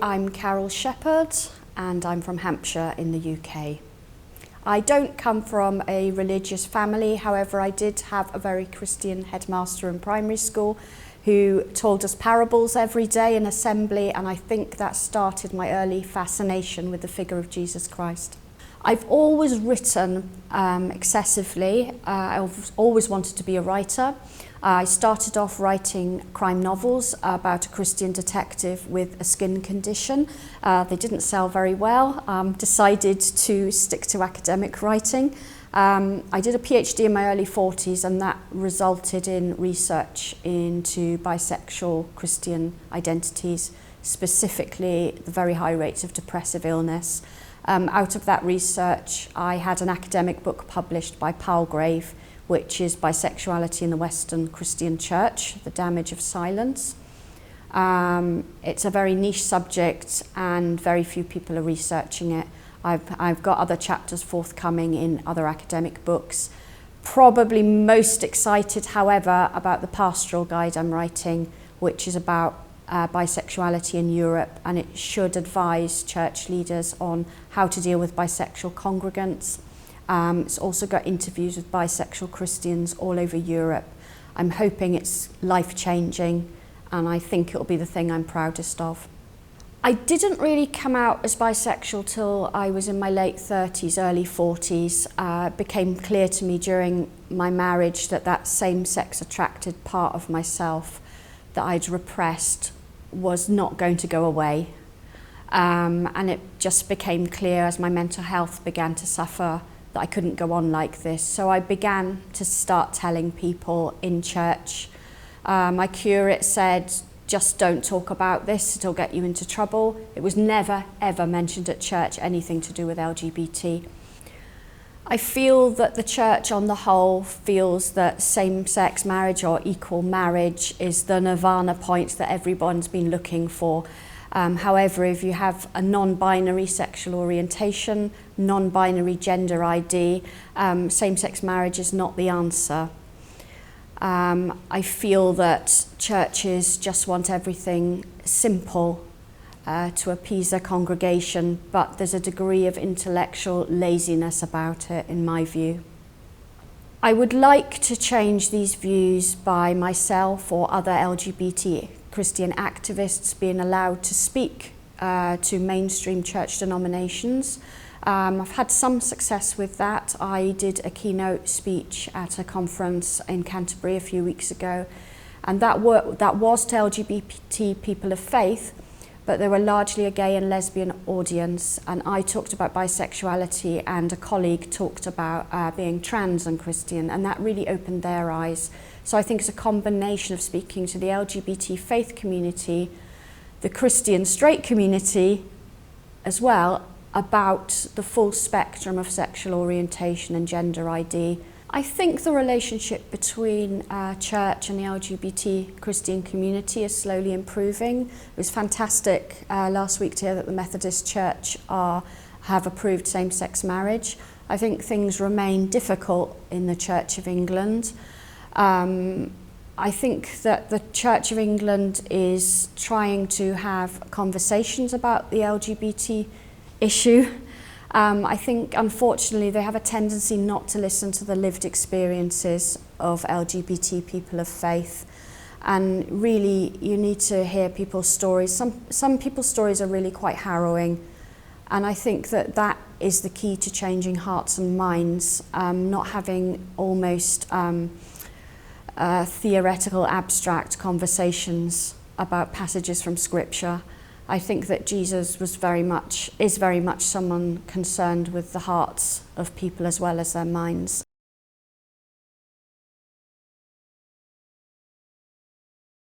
I'm Carol Shepherd and I'm from Hampshire in the UK. I don't come from a religious family, however I did have a very Christian headmaster in primary school who told us parables every day in assembly, and I think that started my early fascination with the figure of Jesus Christ. I've always written excessively. I've always wanted to be a writer. I started off writing crime novels about a Christian detective with a skin condition. They didn't sell very well. Decided to stick to academic writing. I did a PhD in my early 40s, and that resulted in research into bisexual Christian identities, specifically the very high rates of depressive illness. Out of that research, I had an academic book published by Palgrave, which is Bisexuality in the Western Christian Church, The Damage of Silence. It's a very niche subject and very few people are researching it. I've got other chapters forthcoming in other academic books. Probably most excited, however, about the pastoral guide I'm writing, which is about bisexuality in Europe, and it should advise church leaders on how to deal with bisexual congregants. It's also got interviews with bisexual Christians all over Europe. I'm hoping it's life-changing, and I think it'll be the thing I'm proudest of. I didn't really come out as bisexual till I was in my late 30s, early 40s. It became clear to me during my marriage that same-sex attracted part of myself that I'd repressed was not going to go away. And it just became clear as my mental health began to suffer that I couldn't go on like this. So I began to start telling people in church. My curate said, just don't talk about this, it'll get you into trouble. It was never, ever mentioned at church, anything to do with LGBT. I feel that the church on the whole feels that same-sex marriage or equal marriage is the nirvana point that everyone's been looking for. However, if you have a non-binary sexual orientation, non-binary gender ID, same-sex marriage is not the answer. I feel that churches just want everything simple to appease their congregation, but there's a degree of intellectual laziness about it, in my view. I would like to change these views by myself or other LGBT Christian activists being allowed to speak to mainstream church denominations. I've had some success with that. I did a keynote speech at a conference in Canterbury a few weeks ago, and that was to LGBT people of faith, but they were largely a gay and lesbian audience, and I talked about bisexuality and a colleague talked about being trans and Christian, and that really opened their eyes. So I think it's a combination of speaking to the LGBT faith community, the Christian straight community as well, about the full spectrum of sexual orientation and gender ID. I think the relationship between church and the LGBT Christian community is slowly improving. It was fantastic last week to hear that the Methodist Church have approved same-sex marriage. I think things remain difficult in the Church of England. I think that the Church of England is trying to have conversations about the LGBT issue. I think, unfortunately, they have a tendency not to listen to the lived experiences of LGBT people of faith. And really, you need to hear people's stories. Some people's stories are really quite harrowing. And I think that is the key to changing hearts and minds, not having almost theoretical, abstract conversations about passages from Scripture. I think that Jesus is very much someone concerned with the hearts of people as well as their minds.